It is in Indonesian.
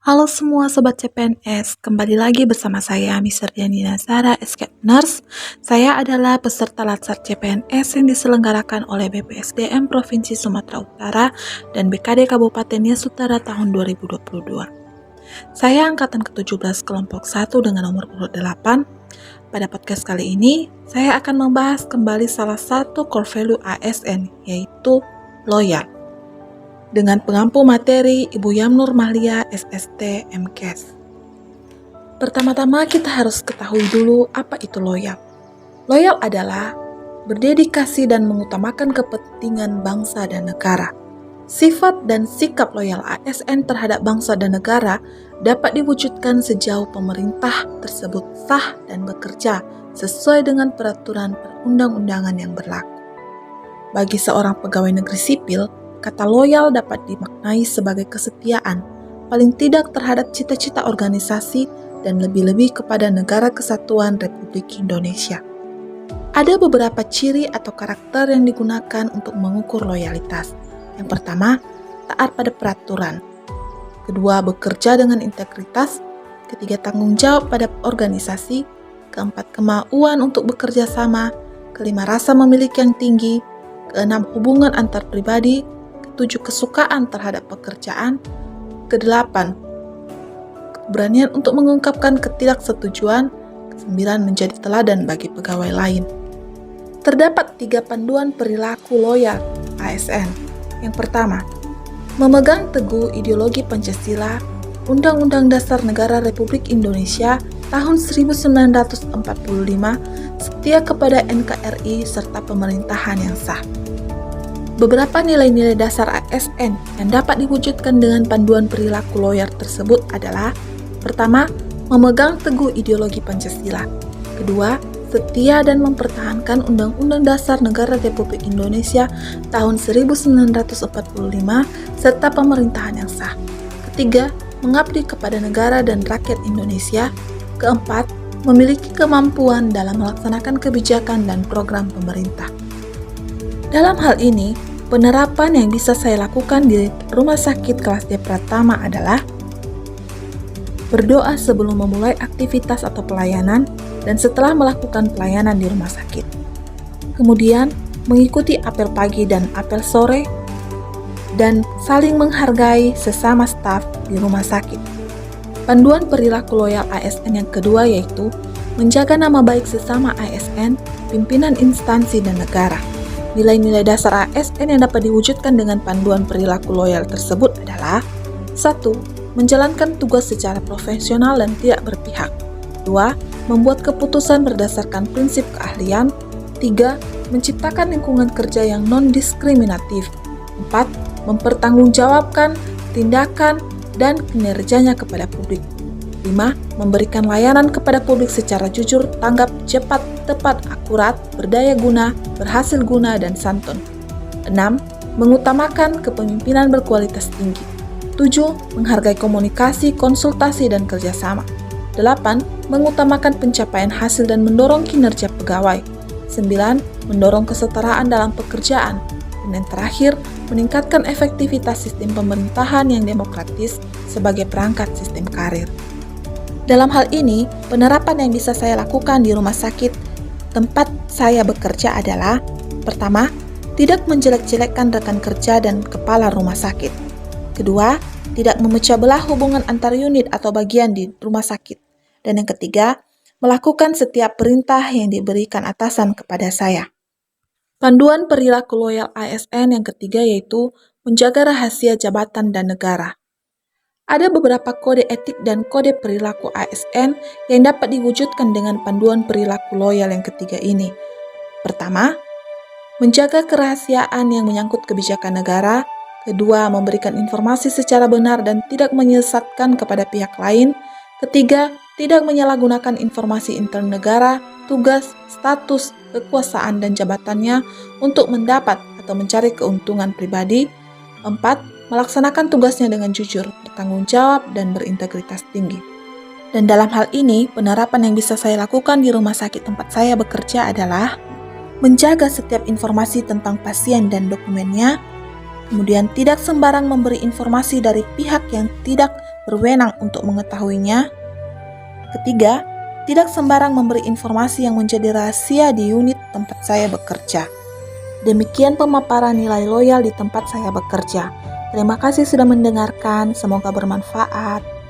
Halo semua Sobat CPNS, kembali lagi bersama saya Miss Diani Nazara, Escape Nurse. Saya adalah peserta Latsar CPNS yang diselenggarakan oleh BPSDM Provinsi Sumatera Utara dan BKD Kabupaten Nias Utara tahun 2022. Saya angkatan ke-17 kelompok 1 dengan nomor urut 8. Pada podcast kali ini, saya akan membahas kembali salah satu core value ASN, yaitu loyal. Dengan pengampu materi Ibu Yamnur Mahlia, SST, MKes. Pertama-tama kita harus ketahui dulu apa itu loyal. Loyal adalah berdedikasi dan mengutamakan kepentingan bangsa dan negara. Sifat dan sikap loyal ASN terhadap bangsa dan negara dapat diwujudkan sejauh pemerintah tersebut sah dan bekerja sesuai dengan peraturan perundang-undangan yang berlaku. Bagi seorang pegawai negeri sipil, kata loyal dapat dimaknai sebagai kesetiaan, paling tidak terhadap cita-cita organisasi dan lebih-lebih kepada Negara Kesatuan Republik Indonesia. Ada beberapa ciri atau karakter yang digunakan untuk mengukur loyalitas. Yang pertama, taat pada peraturan. Kedua, bekerja dengan integritas. Ketiga, tanggung jawab pada organisasi. Keempat, kemauan untuk bekerja sama. Kelima, rasa memiliki yang tinggi. Keenam, hubungan antar pribadi. Ketujuh, kesukaan terhadap pekerjaan. Kedelapan, keberanian untuk mengungkapkan ketidaksetujuan. Kesembilan, menjadi teladan bagi pegawai lain. Terdapat 3 panduan perilaku loyal ASN. Yang pertama, memegang teguh ideologi Pancasila, Undang-Undang Dasar Negara Republik Indonesia tahun 1945, setia kepada NKRI serta pemerintahan yang sah. Beberapa nilai-nilai dasar ASN yang dapat diwujudkan dengan panduan perilaku loyal tersebut adalah: pertama, memegang teguh ideologi Pancasila. Kedua, setia dan mempertahankan Undang-Undang Dasar Negara Republik Indonesia tahun 1945 serta pemerintahan yang sah. Ketiga, mengabdi kepada negara dan rakyat Indonesia. Keempat, memiliki kemampuan dalam melaksanakan kebijakan dan program pemerintah. Dalam hal ini, penerapan yang bisa saya lakukan di Rumah Sakit Kelas D Pratama adalah berdoa sebelum memulai aktivitas atau pelayanan dan setelah melakukan pelayanan di rumah sakit. Kemudian, mengikuti apel pagi dan apel sore dan saling menghargai sesama staf di rumah sakit. Panduan perilaku loyal ASN yang kedua yaitu menjaga nama baik sesama ASN, pimpinan instansi dan negara. Nilai-nilai dasar ASN yang dapat diwujudkan dengan panduan perilaku loyal tersebut adalah: 1. Menjalankan tugas secara profesional dan tidak berpihak. 2. Membuat keputusan berdasarkan prinsip keahlian. 3. Menciptakan lingkungan kerja yang non-diskriminatif. 4. Mempertanggungjawabkan tindakan dan kinerjanya kepada publik. 5. Memberikan layanan kepada publik secara jujur, tanggap, cepat, tepat, akurat, berdaya guna, berhasil guna, dan santun. 6. Mengutamakan kepemimpinan berkualitas tinggi. 7. Menghargai komunikasi, konsultasi, dan kerjasama. 8. Mengutamakan pencapaian hasil dan mendorong kinerja pegawai. 9. Mendorong kesetaraan dalam pekerjaan. Dan yang terakhir, meningkatkan efektivitas sistem pemerintahan yang demokratis sebagai perangkat sistem karir. Dalam hal ini, penerapan yang bisa saya lakukan di rumah sakit tempat saya bekerja adalah: pertama, tidak menjelek-jelekkan rekan kerja dan kepala rumah sakit. Kedua, tidak memecah belah hubungan antar unit atau bagian di rumah sakit. Dan yang ketiga, melakukan setiap perintah yang diberikan atasan kepada saya. Panduan perilaku loyal ASN yang ketiga yaitu menjaga rahasia jabatan dan negara. Ada beberapa kode etik dan kode perilaku ASN yang dapat diwujudkan dengan panduan perilaku loyal yang ketiga ini. Pertama, menjaga kerahasiaan yang menyangkut kebijakan negara. Kedua, memberikan informasi secara benar dan tidak menyesatkan kepada pihak lain. Ketiga, tidak menyalahgunakan informasi intern negara, tugas, status, kekuasaan, dan jabatannya untuk mendapat atau mencari keuntungan pribadi. 4. Melaksanakan tugasnya dengan jujur, bertanggung jawab, dan berintegritas tinggi. Dan dalam hal ini, penerapan yang bisa saya lakukan di rumah sakit tempat saya bekerja adalah menjaga setiap informasi tentang pasien dan dokumennya, kemudian tidak sembarang memberi informasi dari pihak yang tidak berwenang untuk mengetahuinya. Ketiga, tidak sembarang memberi informasi yang menjadi rahasia di unit tempat saya bekerja. Demikian pemaparan nilai loyal di tempat saya bekerja. Terima kasih sudah mendengarkan, semoga bermanfaat.